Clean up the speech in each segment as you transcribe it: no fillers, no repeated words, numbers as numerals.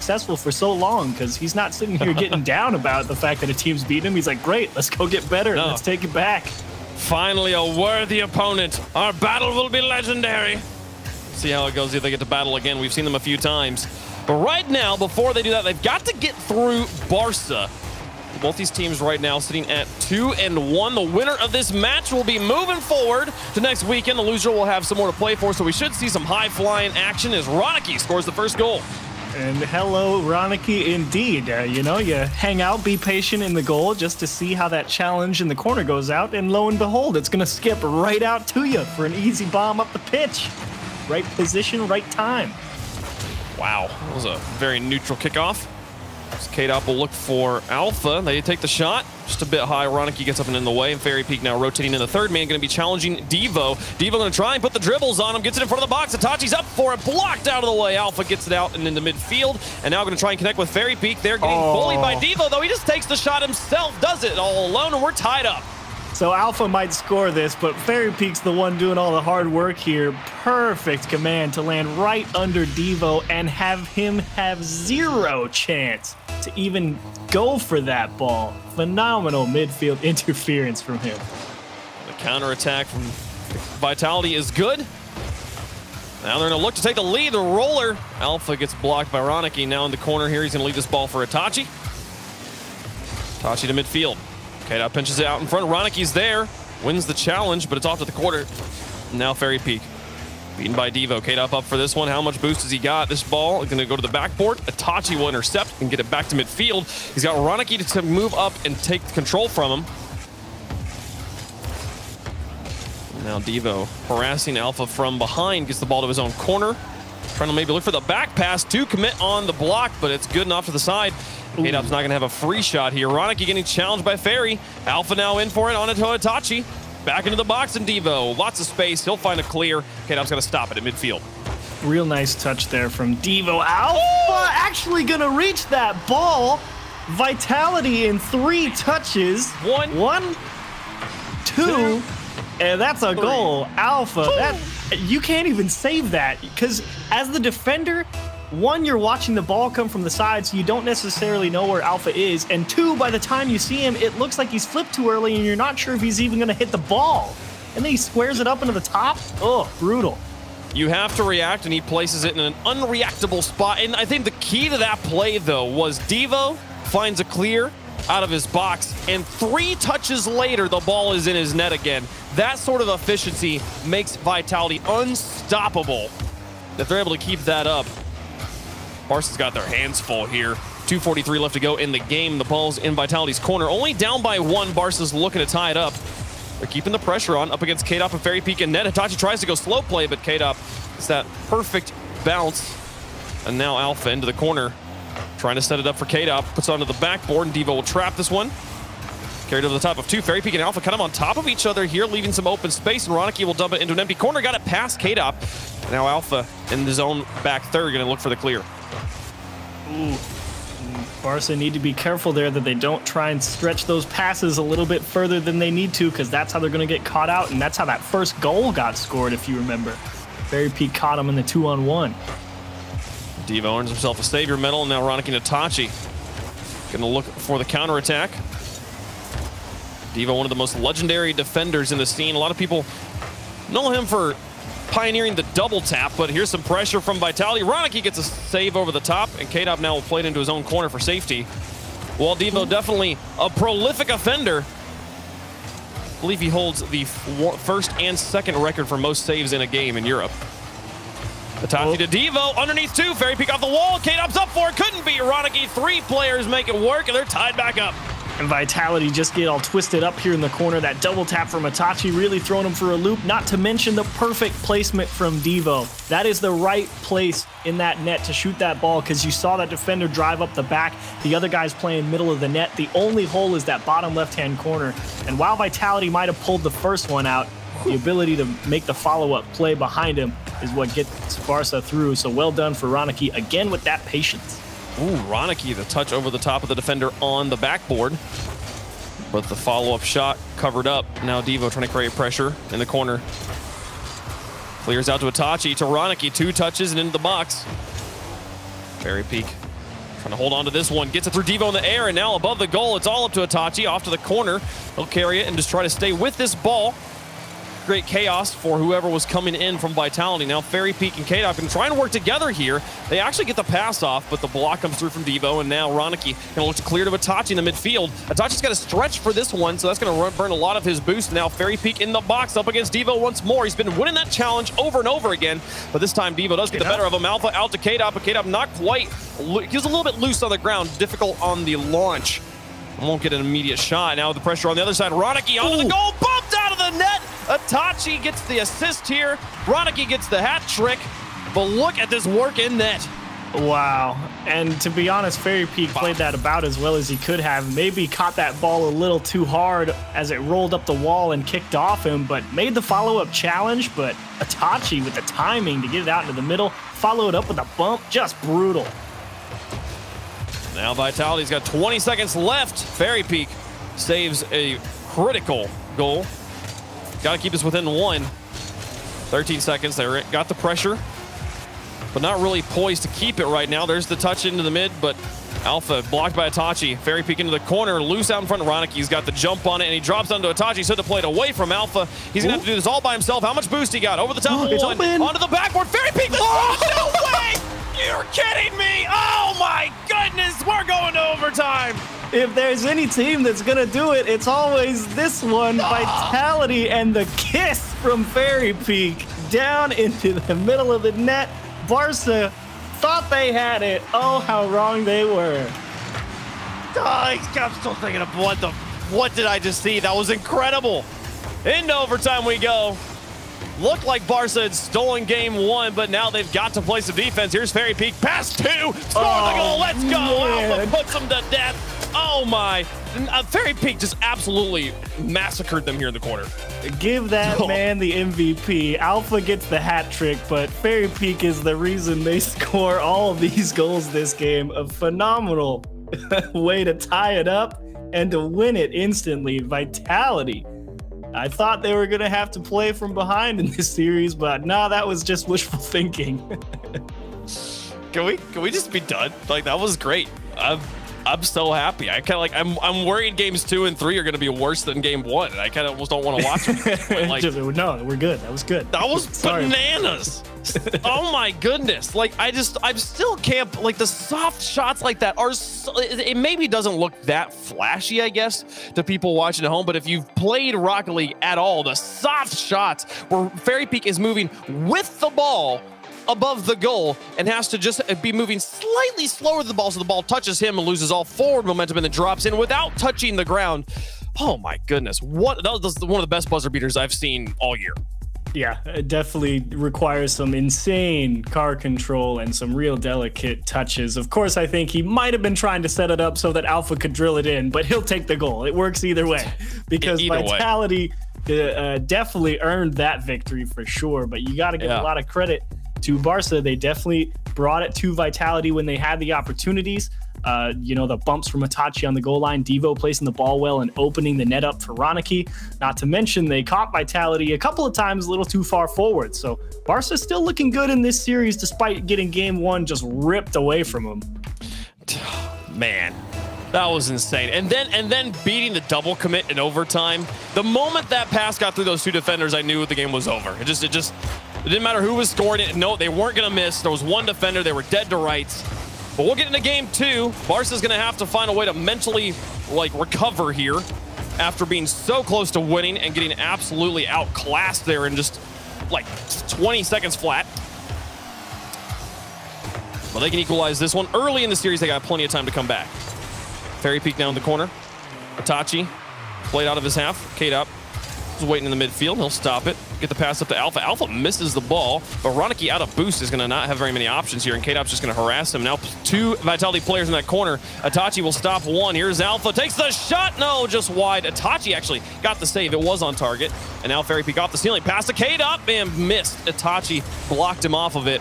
successful for so long because he's not sitting here getting down about the fact that a team's beating him. He's like, great, let's go get better. No. Let's take it back. Finally, a worthy opponent. Our battle will be legendary. See how it goes if they get to battle again. We've seen them a few times. But right now, before they do that, they've got to get through Barca. Both these teams right now sitting at 2-1. The winner of this match will be moving forward to next weekend. The loser will have some more to play for, so we should see some high-flying action as Ronicky scores the first goal. And hello, Ronicky, indeed. You know, you hang out, be patient in the goal just to see how that challenge in the corner goes out, and lo and behold, it's going to skip right out to you for an easy bomb up the pitch. Right position, right time. Wow, that was a very neutral kickoff. K-Dop will look for Alpha. They take the shot. Just a bit high. Ronicky gets up and in the way. And Fairy Peak now rotating in the third man. Going to be challenging Devo. Devo going to try and put the dribbles on him. Gets it in front of the box. Itachi's up for it. Blocked out of the way. Alpha gets it out and into midfield. And now going to try and connect with Fairy Peak. They're getting bullied by Devo, though. He just takes the shot himself. Does it all alone. And we're tied up. So Alpha might score this, but Fairy Peak's the one doing all the hard work here. Perfect command to land right under Devo and have him have zero chance to even go for that ball. Phenomenal midfield interference from him. The counterattack from Vitality is good. Now they're going to look to take the lead. The roller. Alpha gets blocked by Ronicky. Now in the corner here, he's going to leave this ball for Itachi. Itachi to midfield. K-Dop pinches it out in front. Ronicky's there. Wins the challenge, but it's off to the quarter. Now Fairy Peak. Beaten by Devo. K-Dop up for this one. How much boost has he got? This ball is going to go to the backboard. Itachi will intercept and get it back to midfield. He's got Ronicky to move up and take control from him. Now Devo harassing Alpha from behind. Gets the ball to his own corner. Trying to maybe look for the back pass to commit on the block, but it's good enough to the side. K-Dop's not going to have a free shot here. Ronicky getting challenged by Fairy. Alpha now in for it on Itachi. Back into the box and Devo. Lots of space. He'll find a clear. K-Dop's going to stop it at midfield. Real nice touch there from Devo. Alpha actually going to reach that ball. Vitality in 3 touches. One, two, and that's a goal. Alpha, you can't even save that because as the defender, one, you're watching the ball come from the side, so you don't necessarily know where Alpha is. And 2, by the time you see him, it looks like he's flipped too early, and you're not sure if he's even going to hit the ball. And then he squares it up into the top. Oh, brutal. You have to react, and he places it in an unreactable spot. And I think the key to that play, though, was Devo finds a clear out of his box, and 3 touches later, the ball is in his net again. That sort of efficiency makes Vitality unstoppable. If they're able to keep that up, Barca's got their hands full here. 2:43 left to go in the game. The ball's in Vitality's corner. Only down by 1. Barca's looking to tie it up. They're keeping the pressure on up against K-Dop and Fairy Peak and net. Itachi tries to go slow play, but K-Dop is that perfect bounce. And now Alpha into the corner, trying to set it up for K-Dop. Puts it onto the backboard, and Devo will trap this one. Carried over the top of 2. Fairy Peak and Alpha kind of on top of each other here, leaving some open space, and Ronicky will dump it into an empty corner. Got it past K-Dop. Now Alpha in his own back third, going to look for the clear. Ooh. Barca need to be careful there that they don't try and stretch those passes a little bit further than they need to, because that's how they're going to get caught out, and that's how that first goal got scored, if you remember. Fairy Peak caught him in the 2-on-1. Devo earns himself a savior medal, and now Ronicky and Itachi going to look for the counterattack. Devo, one of the most legendary defenders in the scene. A lot of people know him for pioneering the double tap, but here's some pressure from Vitality. Ronicky gets a save over the top, and K-Dop now will play it into his own corner for safety. While Devo definitely a prolific offender, I believe he holds the first and second record for most saves in a game in Europe. Itachi to Devo, underneath 2, Fairy Peak off the wall, K-Dop's up for it, couldn't be Ronicky. 3 players make it work, and they're tied back up. And Vitality just get all twisted up here in the corner. That double tap from Itachi really throwing him for a loop, not to mention the perfect placement from Devo. That is the right place in that net to shoot that ball, because you saw that defender drive up the back. The other guy's playing middle of the net. The only hole is that bottom left-hand corner. And while Vitality might have pulled the first one out, the ability to make the follow-up play behind him is what gets Barca through. So well done for Ronicky, again with that patience. Ooh, Ronicky, the touch over the top of the defender on the backboard. But the follow-up shot covered up. Now Devo trying to create pressure in the corner. Clears out to Itachi, to Ronicky. 2 touches and into the box. Fairy Peak Trying to hold on to this one. Gets it through Devo in the air, and now above the goal. It's all up to Itachi. Off to the corner. He'll carry it and just try to stay with this ball. Great chaos for whoever was coming in from Vitality. Now Fairy Peak and K-Dot can try and work together here. They actually get the pass off, but the block comes through from Devo, and now Ronicky going to look to clear to Itachi in the midfield. Itachi's got to stretch for this one, so that's going to burn a lot of his boost. Now Fairy Peak in the box up against Devo once more. He's been winning that challenge over and over again, but this time Devo does get the better of him. Alpha out to K-Dot, but K-Dot not quite. He was a little bit loose on the ground, difficult on the launch. Won't get an immediate shot. Now the pressure on the other side. Ronicky onto the goal, bumped out of the net. Itachi gets the assist here. Ronicky gets the hat trick. But look at this work in net. Wow. And to be honest, Fairy Peak played that about as well as he could have. Maybe caught that ball a little too hard as it rolled up the wall and kicked off him, but made the follow-up challenge. But Itachi with the timing to get it out into the middle, followed up with a bump, just brutal. Now Vitality's got 20 seconds left. Fairy Peak saves a critical goal. Got to keep us within one. 13 seconds. They got the pressure, but not really poised to keep it right now. There's the touch into the mid, but Alpha blocked by Itachi. Fairy Peak into the corner, loose out in front of Ronicky. He's got the jump on it, and he drops onto Itachi, so to play it away from Alpha. He's going to have to do this all by himself. How much boost he got? Over the top of one, onto the backboard. Fairy Peak, no way! You're kidding me! Oh my goodness, we're going to overtime! If there's any team that's gonna do it, it's always this one. Vitality, and the kiss from Fairy Peak down into the middle of the net. Barca thought they had it. Oh, how wrong they were. I'm still thinking of what did I just see? That was incredible. Into overtime we go. Looked like Barca had stolen game one, but now they've got to play some defense. Here's Fairy Peak, pass two, score the goal, let's go. Alpha puts them to death. Oh my, Fairy Peak just absolutely massacred them here in the corner. Give that man the MVP. Alpha gets the hat trick, but Fairy Peak is the reason they score all of these goals this game. A phenomenal way to tie it up and to win it instantly. Vitality. I thought they were going to have to play from behind in this series, but no, that was just wishful thinking. Can we just be done? Like, that was great. I'm so happy. I kind of like, I'm worried games 2 and 3 are going to be worse than game 1, and I kind of almost don't want to watch them. Like, no, we're good. That was good. That was bananas. Oh my goodness. Like, I still can't, like, the soft shots like that are so, it maybe doesn't look that flashy, I guess, to people watching at home, but if you've played Rocket League at all, the soft shots where Fairy Peak is moving with the ball above the goal and has to just be moving slightly slower than the ball, so the ball touches him and loses all forward momentum and then drops in without touching the ground. Oh my goodness. That was one of the best buzzer beaters I've seen all year. Yeah, it definitely requires some insane car control and some real delicate touches. Of course, I think he might have been trying to set it up so that Alpha could drill it in, but he'll take the goal. It works either way because Vitality definitely earned that victory for sure, but you got to give a lot of credit to Barca. They definitely brought it to Vitality when they had the opportunities. You know, the bumps from Itachi on the goal line, Devo placing the ball well and opening the net up for Ronicky. Not to mention they caught Vitality a couple of times a little too far forward. So Barca's still looking good in this series despite getting game 1 just ripped away from them. Man, that was insane. And then beating the double commit in overtime. The moment that pass got through those 2 defenders, I knew the game was over. It didn't matter who was scoring it. No, they weren't going to miss. There was 1 defender. They were dead to rights. But we'll get into game 2. Barca's going to have to find a way to mentally, like, recover here after being so close to winning and getting absolutely outclassed there in just, like, 20 seconds flat. Well, they can equalize this one. Early in the series, they got plenty of time to come back. Fairy Peak down in the corner. Itachi played out of his half. K-Dop is waiting in the midfield. He'll stop it. Get the pass up to Alpha. Alpha misses the ball, but Ronicky out of boost is going to not have very many options here, and K-Dop's just going to harass him. Now 2 Vitality players in that corner. Itachi will stop one. Here's Alpha. Takes the shot. No, just wide. Itachi actually got the save. It was on target. And now Fairy Peak off the ceiling. Pass to K-Dop and missed. Itachi blocked him off of it.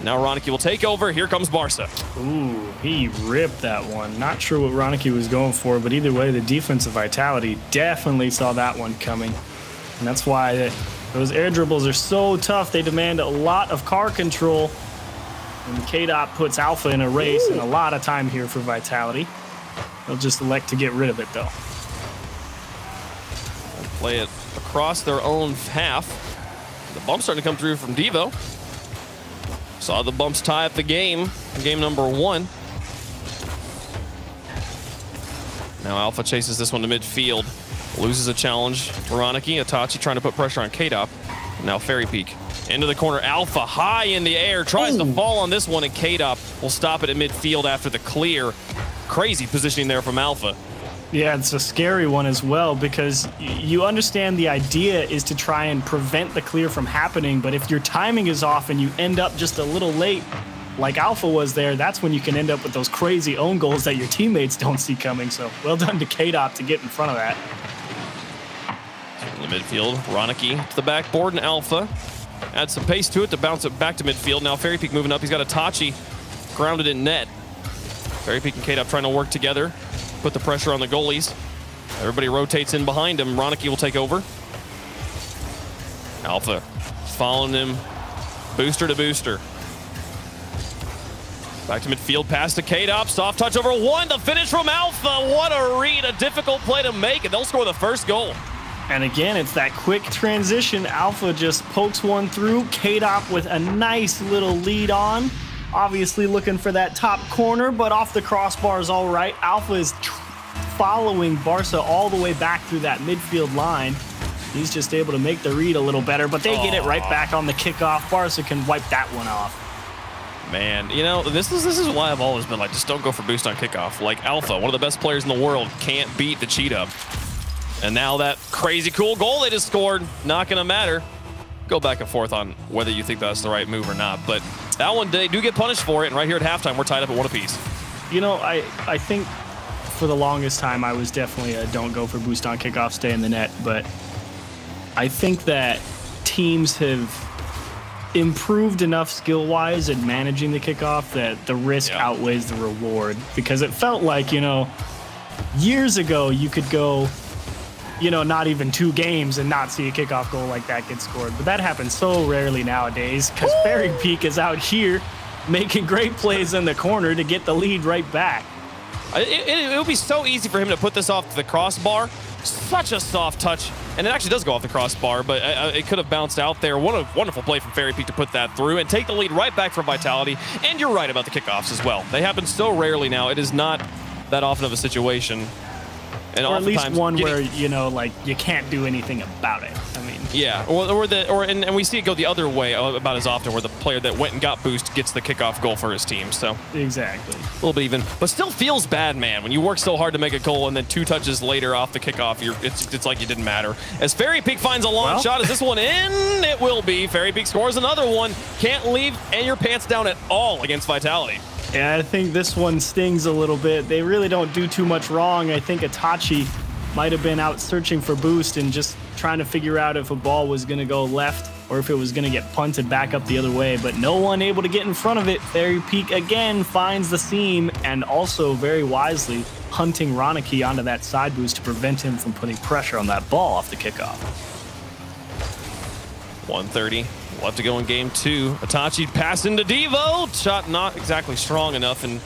Now Ronicky will take over. Here comes Barca. Ooh, he ripped that one. Not sure what Ronicky was going for, but either way, the defensive Vitality definitely saw that one coming. And that's why those air dribbles are so tough. They demand a lot of car control. And K-Dot puts Alpha in a race and a lot of time here for Vitality. They'll just elect to get rid of it, though. Play it across their own half. The bump's starting to come through from Devo. Saw the bumps tie up the game number 1. Now Alpha chases this one to midfield. Loses a challenge to Roniki. Itachi trying to put pressure on K-Dop. Now Fairy Peak into the corner. Alpha high in the air. Tries to fall on this one, and K-Dop will stop it at midfield after the clear. Crazy positioning there from Alpha. Yeah, it's a scary one as well, because you understand the idea is to try and prevent the clear from happening, but if your timing is off and you end up just a little late, like Alpha was there, that's when you can end up with those crazy own goals that your teammates don't see coming. So well done to K-Dop to get in front of that. In the midfield, Roniki to the backboard, and Alpha add some pace to it to bounce it back to midfield. Now Fairy Peak moving up. He's got Itachi grounded in net. Fairy Peak and K-Dop trying to work together, put the pressure on the goalies. Everybody rotates in behind him. Roniki will take over. Alpha following him, booster to booster. Back to midfield, pass to K-Dop, soft touch over 1, the finish from Alpha. What a read, a difficult play to make, and they'll score the first goal. And again, it's that quick transition. Alpha just pokes one through. K-Dop with a nice little lead on. Obviously looking for that top corner, but off the crossbar is all right. Alpha is following Barca all the way back through that midfield line. He's just able to make the read a little better, but they get it right back on the kickoff. Barca can wipe that one off. Man, you know, this is why I've always been like, just don't go for boost on kickoff. Like Alpha, one of the best players in the world, can't beat the cheat up. And now that crazy cool goal they just scored, not going to matter. Go back and forth on whether you think that's the right move or not. But that one, they do get punished for it. And right here at halftime, we're tied up at 1 apiece. You know, I think for the longest time, I was definitely a don't go for boost on kickoff, stay in the net. But I think that teams have improved enough skill-wise at managing the kickoff that the risk outweighs the reward. Because it felt like, you know, years ago you could go, you know, not even 2 games and not see a kickoff goal like that get scored. But that happens so rarely nowadays because Fairy Peak is out here making great plays in the corner to get the lead right back. It would be so easy for him to put this off the crossbar. Such a soft touch. And it actually does go off the crossbar, but it could have bounced out there. What a wonderful play from Fairy Peak to put that through and take the lead right back for Vitality. And you're right about the kickoffs as well. They happen so rarely now. It is not that often of a situation. And or at least one where, you know, like, you can't do anything about it. I mean, yeah, and we see it go the other way about as often, where the player that went and got boost gets the kickoff goal for his team. So exactly, a little bit even, but still feels bad, man, when you work so hard to make a goal and then 2 touches later off the kickoff, it's like it didn't matter. As Fairy Peak finds a long shot, is this one in? It will be. Fairy Peak scores another one. Can't leave and your pants down at all against Vitality. Yeah, I think this one stings a little bit. They really don't do too much wrong. I think Itachi might have been out searching for boost and just trying to figure out if a ball was going to go left or if it was going to get punted back up the other way, but no one able to get in front of it. Fairy Peak again finds the seam and also very wisely hunting Roniki onto that side boost to prevent him from putting pressure on that ball off the kickoff. 1:30 left to go in game 2. Itachi pass into Devo. Shot not exactly strong enough and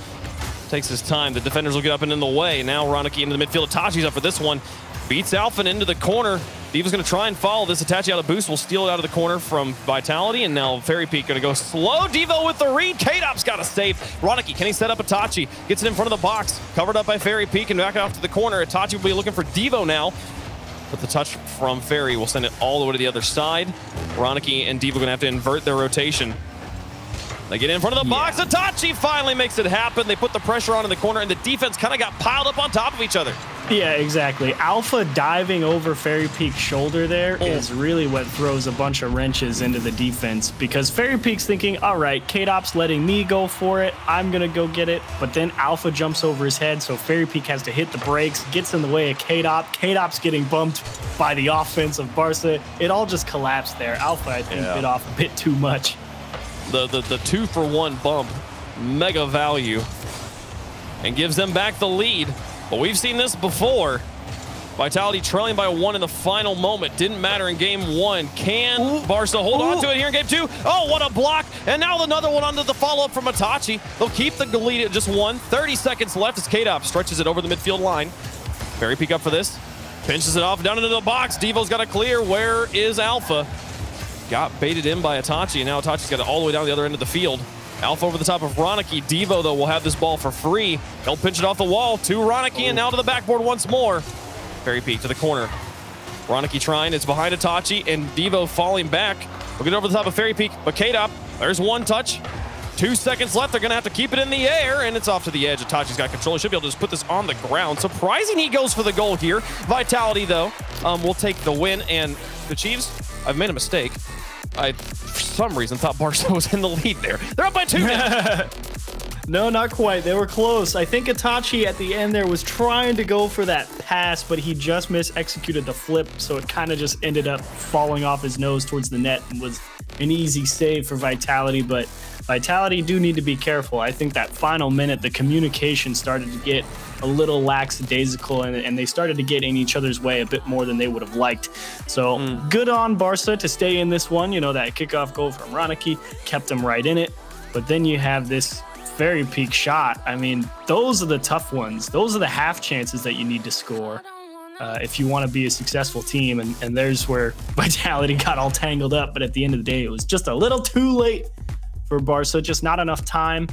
takes his time. The defenders will get up and in the way. Now Roniki into the midfield. Itachi's up for this one. Beats Alpha into the corner. Devo's going to try and follow this. Itachi out of boost. Will steal it out of the corner from Vitality. And now Fairy Peak going to go slow. Devo with the read. K-Dop's got a save. Roniki, can he set up Itachi? Gets it in front of the box. Covered up by Fairy Peak and back off to the corner. Itachi will be looking for Devo now. But the touch from Fairy will send it all the way to the other side. Roniki and Devo going to have to invert their rotation. They get in front of the box. Itachi finally makes it happen. They put the pressure on in the corner, and the defense kind of got piled up on top of each other. Yeah, exactly. Alpha diving over Fairy Peak's shoulder there is really what throws a bunch of wrenches into the defense, because Fairy Peak's thinking, all right, K-Dop's letting me go for it. I'm going to go get it. But then Alpha jumps over his head, so Fairy Peak has to hit the brakes, gets in the way of K-Dop. K-Dop's getting bumped by the offense of Barca. It all just collapsed there. Alpha, I think, bit off a bit too much. The 2-for-1 bump, mega value, and gives them back the lead. But we've seen this before. Vitality trailing by 1 in the final moment. Didn't matter in game 1. Can Barca hold on to it here in game 2? Oh, what a block And now another one onto the follow-up from Itachi. They'll keep the lead at just 1. 30 seconds left as K-Dop stretches it over the midfield line. Fairy Peak up for this. Pinches it off down into the box. Devo's got it clear. Where is Alpha? Got baited in by Itachi, and now Itachi's got it all the way down the other end of the field. Alpha over the top of Ranaki. Devo, though, will have this ball for free. He'll pinch it off the wall to Ranaki, and now to the backboard once more. Fairy Peak to the corner. Ranaki trying. It's behind Itachi, and Devo falling back. We'll get over the top of Fairy Peak, but K-Dop, there's one touch. 2 seconds left. They're going to have to keep it in the air, and it's off to the edge. Itachi's got control. He should be able to just put this on the ground. Surprising he goes for the goal here. Vitality, though, will take the win. And the Chiefs, I've made a mistake. I, for some reason, thought Barca was in the lead there. They're up by 2 now. No, not quite. They were close. I think Itachi at the end there was trying to go for that pass, but he just mis-executed the flip, so it kind of just ended up falling off his nose towards the net and was an easy save for Vitality, but Vitality do need to be careful. I think that final minute, the communication started to get a little lackadaisical, and they started to get in each other's way a bit more than they would have liked. So good on Barca to stay in this one. You know, that kickoff goal from Ranaki kept them right in it. But then you have this Fairy Peak shot. I mean, those are the tough ones. Those are the half chances that you need to score if you want to be a successful team. And there's where Vitality got all tangled up. But at the end of the day, it was just a little too late for Barca. Just not enough time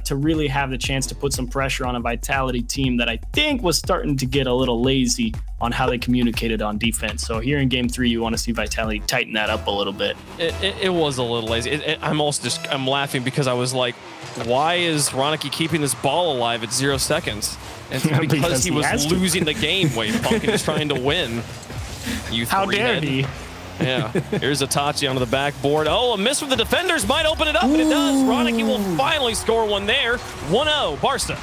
to really have the chance to put some pressure on a Vitality team that I think was starting to get a little lazy on how they communicated on defense. So here in Game 3, you want to see Vitality tighten that up a little bit. It was a little lazy. I'm laughing because I was like, why is Ranaki keeping this ball alive at 0 seconds? It's because he was losing the game, Wave Punk, and he's trying to win. How dare he? Yeah, here's Itachi onto the backboard. Oh, a miss from the defenders might open it up, and it does. Ranaki will finally score one there. 1-0, Barca.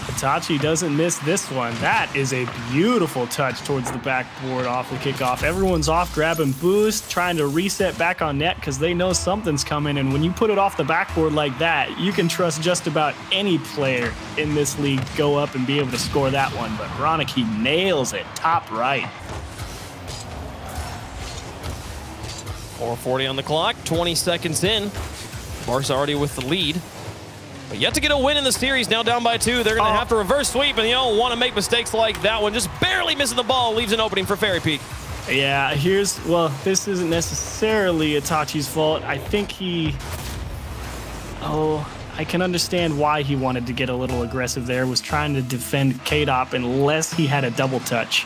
Itachi doesn't miss this one. That is a beautiful touch towards the backboard off the kickoff. Everyone's off grabbing boost, trying to reset back on net because they know something's coming. And when you put it off the backboard like that, you can trust just about any player in this league to go up and be able to score that one. But Ranaki nails it, top right. 4:40 on the clock, 20 seconds in. Barca already with the lead. But yet to get a win in the series, now down by 2. They're going to have to reverse sweep, and you don't want to make mistakes like that one. Just barely missing the ball, leaves an opening for Fairy Peak. Yeah, this isn't necessarily Itachi's fault. I think I can understand why he wanted to get a little aggressive there, was trying to defend K-Dop unless he had a double touch.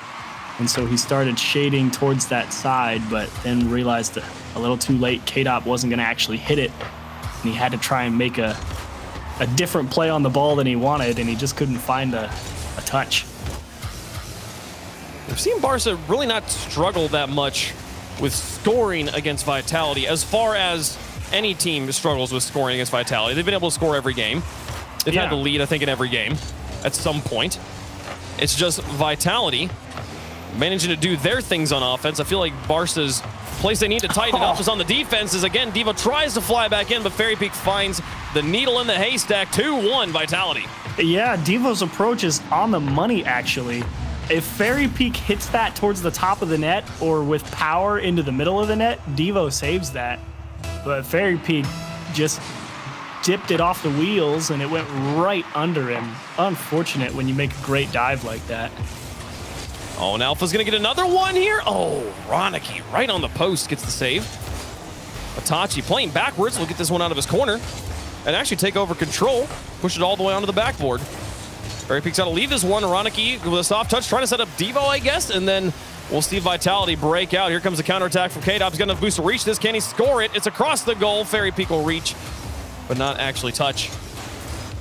And so he started shading towards that side, but then realized that a little too late, K-Dop wasn't going to actually hit it. And he had to try and make a different play on the ball than he wanted, and he just couldn't find a touch. We've seen Barca really not struggle that much with scoring against Vitality as far as any team struggles with scoring against Vitality. They've been able to score every game. They've had the lead, I think, in every game at some point. It's just Vitality managing to do their things on offense. I feel like Barca's place they need to tighten up is on the defense. As again, Devo tries to fly back in, but Fairy Peak finds the needle in the haystack. 2-1 Vitality. Yeah, Devo's approach is on the money, actually. If Fairy Peak hits that towards the top of the net or with power into the middle of the net, Devo saves that. But Fairy Peak just dipped it off the wheels and it went right under him. Unfortunate when you make a great dive like that. Oh, and Alpha's going to get another one here. Oh, Ranaki right on the post gets the save. Itachi playing backwards will get this one out of his corner and actually take over control, push it all the way onto the backboard. Fairy Peak's got to leave this one. Ranaki with a soft touch, trying to set up Devo, I guess, and then we'll see Vitality break out. Here comes the counterattack from K-Dop. He's going to boost to reach this. Can he score it? It's across the goal. Fairy Peak will reach, but not actually touch.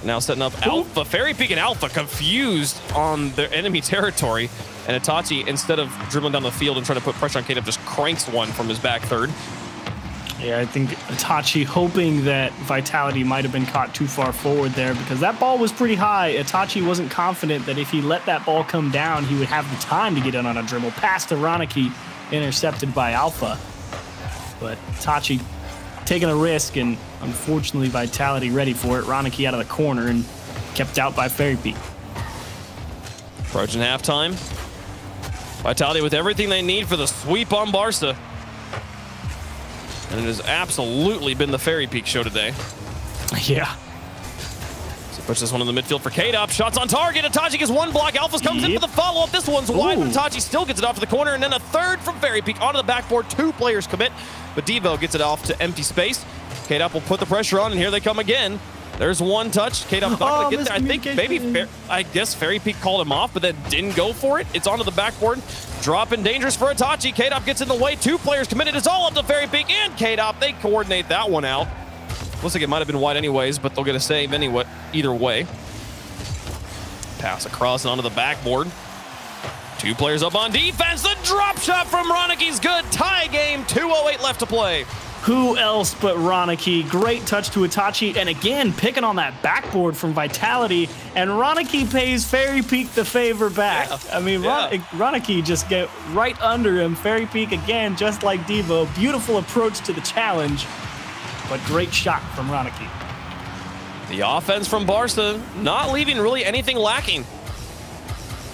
Now setting up Alpha. Fairy Peak and Alpha confused on their enemy territory. And Itachi, instead of dribbling down the field and trying to put pressure on K-Dop, just cranks one from his back third. Yeah, I think Itachi hoping that Vitality might have been caught too far forward there because that ball was pretty high. Itachi wasn't confident that if he let that ball come down, he would have the time to get in on a dribble. Pass to Ranaki, intercepted by Alpha. But Itachi taking a risk, and unfortunately Vitality ready for it. Ranaki out of the corner and kept out by Fairy Peak. Approaching halftime. Vitality with everything they need for the sweep on Barca. And it has absolutely been the Fairy Peak show today. Yeah. So push this one in the midfield for K-Dop. Shots on target. Itachi gets one block. Alphas comes in for the follow-up. This one's wide, but Itachi still gets it off to the corner. And then a third from Fairy Peak onto the backboard. 2 players commit, but Devo gets it off to empty space. K-Dop will put the pressure on, and here they come again. There's one touch. K-Dop's not going to get there. I think maybe, I guess Fairy Peak called him off, but then didn't go for it. It's onto the backboard. Dropping dangerous for Itachi. K-Dop gets in the way. 2 players committed. It's all up to Fairy Peak and K-Dop. They coordinate that one out. Looks like it might have been wide anyways, but they'll get a save anyway, either way. Pass across and onto the backboard. 2 players up on defense. The drop shot from Roniki's good. Tie game. 2:08 left to play. Who else but Roniki? Great touch to Itachi, and again, picking on that backboard from Vitality, and Roniki pays Fairy Peak the favor back. Yeah. I mean, Roniki just get right under him. Fairy Peak, again, just like Devo. Beautiful approach to the challenge, but great shot from Roniki. The offense from Barca not leaving really anything lacking.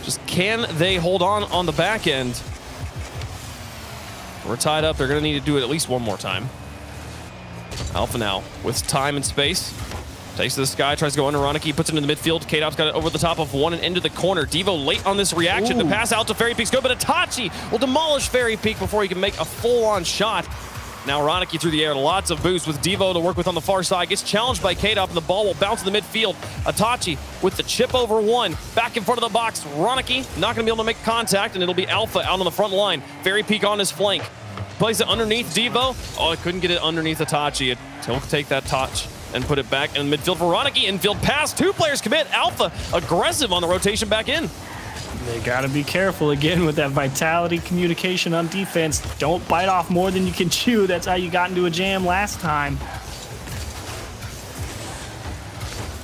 Just can they hold on the back end? We're tied up. They're going to need to do it at least one more time. Alpha now with time and space. Takes to the sky, tries to go under Roniki, puts it in the midfield. K-Dop's got it over the top of one and into the corner. Devo late on this reaction to pass out to Fairy Peak's good, but Itachi will demolish Fairy Peak before he can make a full-on shot. Now Roniki through the air, lots of boost with Devo to work with on the far side. Gets challenged by K-Dop, and the ball will bounce in the midfield. Itachi with the chip over one, back in front of the box. Roniki not going to be able to make contact, and it'll be Alpha out on the front line. Fairy Peak on his flank. Plays it underneath Devo. Oh, it couldn't get it underneath Itachi. He'll take that touch and put it back in the midfield for Roniki. Infield pass, 2 players commit. Alpha aggressive on the rotation back in. They gotta be careful again with that Vitality communication on defense. Don't bite off more than you can chew. That's how you got into a jam last time.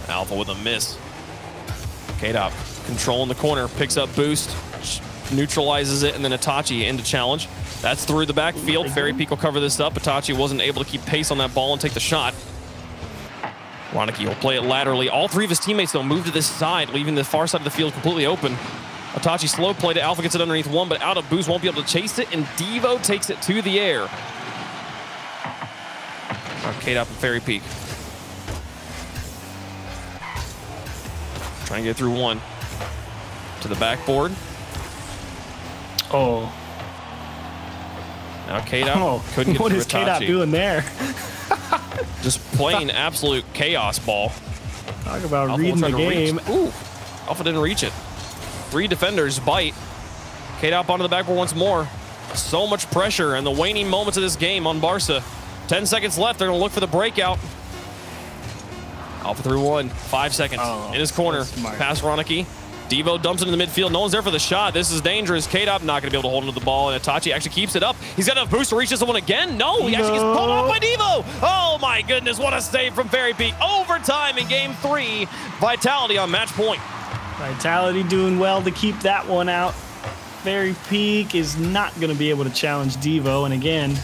Alpha with a miss. K-Dop controlling the corner, picks up boost, neutralizes it, and then Itachi into challenge. That's through the backfield. Fairy Peak will cover this up. Itachi wasn't able to keep pace on that ball and take the shot. Roniki will play it laterally. All 3 of his teammates, though, move to this side, leaving the far side of the field completely open. Itachi slow played it. Alpha gets it underneath one, but out of boost, won't be able to chase it, and Devo takes it to the air. K-Dop and Fairy Peak. Trying to get through one. To the backboard. Oh. Now K-Dop couldn't get through Itachi. What is K-Dop doing there? Just playing absolute chaos ball. Talk about reading the game. Ooh, Alpha didn't reach it. 3 defenders bite. K-Dop onto the backboard once more. So much pressure and the waning moments of this game on Barca. 10 seconds left. They're going to look for the breakout. Alpha through one. 5 seconds. In his corner. Pass Roniki. Devo dumps it in the midfield. No one's there for the shot. This is dangerous. K-Dop not going to be able to hold onto the ball, and Itachi actually keeps it up. He's got enough boost to reach this one again. No, he actually gets pulled off by Devo. Oh my goodness, what a save from Fairy Peak. Overtime in game 3. Vitality on match point. Vitality doing well to keep that one out. Fairy Peak is not going to be able to challenge Devo, and again,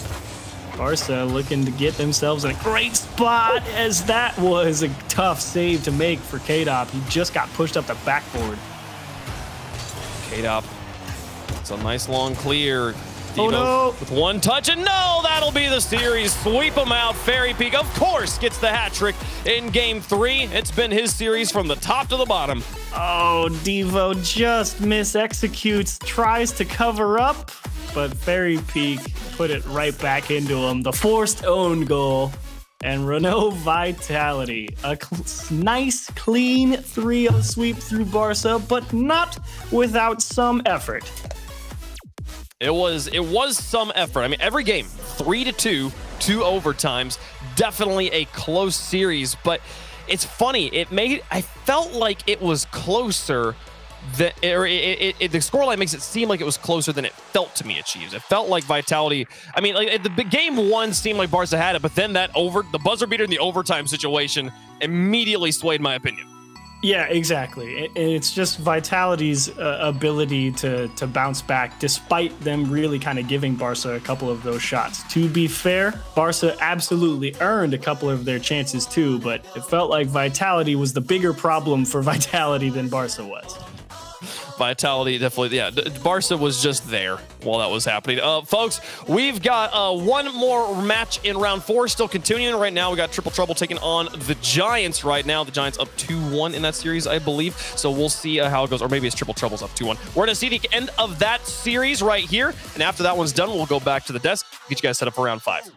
Barca looking to get themselves in a great spot, as that was a tough save to make for K-Dop. He just got pushed up the backboard. K-Dop. It's a nice long clear. Oh no! With one touch, and no, that'll be the series. Sweep him out. Fairy Peak, of course, gets the hat trick in game 3. It's been his series from the top to the bottom. Oh, Devo just mis-executes, tries to cover up, but Fairy Peak put it right back into him. The forced own goal. And Renault Vitality, a nice, clean 3-0 sweep through Barca, but not without some effort. It was some effort. I mean, every game, 3-2, 2 overtimes, definitely a close series. But it's funny. I felt like it was closer. The scoreline makes it seem like it was closer than it felt to me at Chiefs. It felt like Vitality. I mean, like the game 1 seemed like Barca had it, but then the buzzer beater in the overtime situation immediately swayed my opinion. Yeah, exactly. It's just Vitality's ability to bounce back, despite them really kind of giving Barca a couple of those shots. To be fair, Barca absolutely earned a couple of their chances too, but it felt like Vitality was the bigger problem for Vitality than Barca was. Vitality definitely, yeah. Barca was just there while that was happening. Folks, we've got one more match in round 4 still continuing right now. We got Triple Trouble taking on the Giants right now. The Giants up 2-1 in that series, I believe. So we'll see how it goes. Or maybe it's Triple Trouble's up 2-1. We're going to see the end of that series right here. And after that one's done, we'll go back to the desk, get you guys set up for round 5.